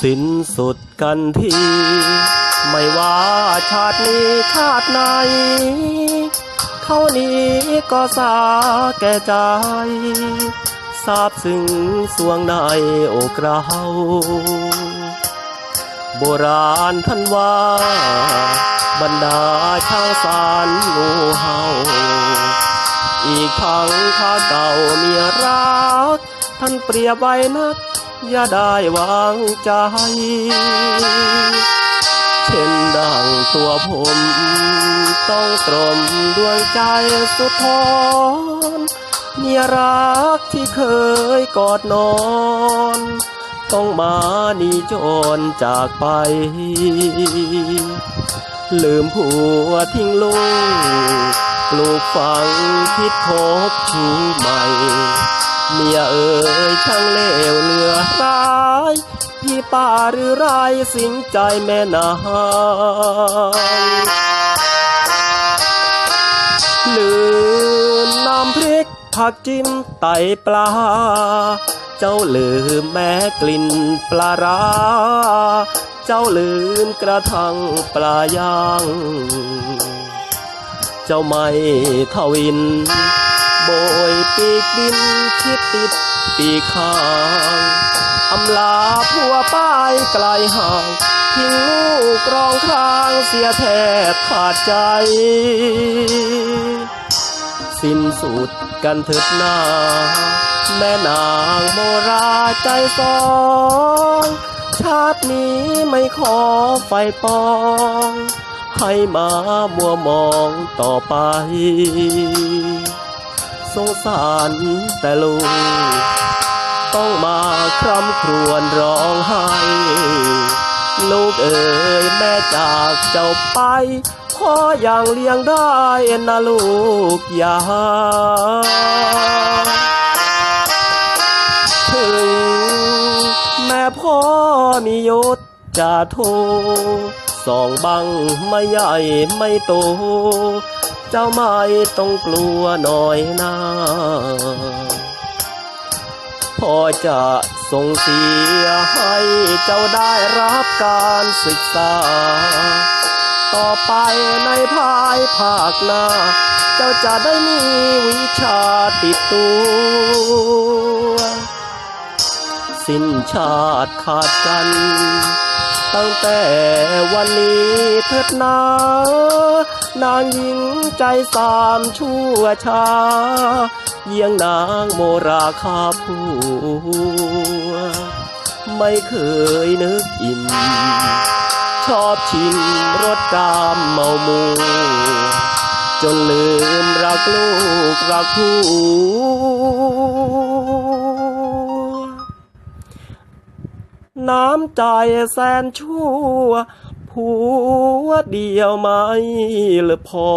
สิ้นสุดกันทีไม่ว่าชาตินี้ชาติไหนเท่านี้ก็สาแก่ใจทราบซึ้งสวงในอกเราโบราณท่านว่าบรรดาช้างสารงูเห่าอีกทั้งข้าเก่าเมียรักท่านเปรียบไว้นักอย่าได้วางใจเช่นดังตัวผมต้องตรมดวงใจสุดทนเมียรักที่เคยกอดนอนต้องมานี่จนจากไปลืมผัวทิ้งลูกปลูกฝังคิดคบชูใหม่เมียเอ๋ยช่างเลวเหลือร้ายพี่ป้าหรือไรสิงใจแม่นางลืมน้ำพริกผักจิ้มไตปลาเจ้าลืมแม้กลิ่นปลาร้าเจ้าลืมกระทั่งปลาย่างเจ้าไม่ทวินโบยปีกบินคิดติดปีกข้างอำลาผัวป้ายไกลห่างทิ้งลูกร้องครางเสียแทบขาดใจสิ้นสุดกันเถิดนาแม่นางโมราใจสองชาตินี้ไม่ขอไฟปองให้มามัวมองต่อไปสงสารแต่ลูกต้องมาคร่ำครวญร้องไห้ลูกเอ๋ยแม่จากเจ้าไปพ่อยังเลี้ยงได้นะลูกยาถึงแม่พ่อมียศจะโทสองบังไม่ใหญ่ไม่โตเจ้าไม่ต้องกลัวหน่อยนะพ่อจะส่งเสียให้เจ้าได้รับการศึกษาต่อไปในภายภาคหน้าเจ้าจะได้มีวิชาติดตัวสิ้นชาติขาดกันตั้งแต่วันนี้เถิดนานางหญิงใจสามชั่วช้าเยี่ยงนางโมราคาผัวไม่เคยนึกอิ่มชอบชิมรสกามเมามัวจนลืมรักลูกรักผัวน้ำใจแสนชั่วผัวเดียวไม่ละพอ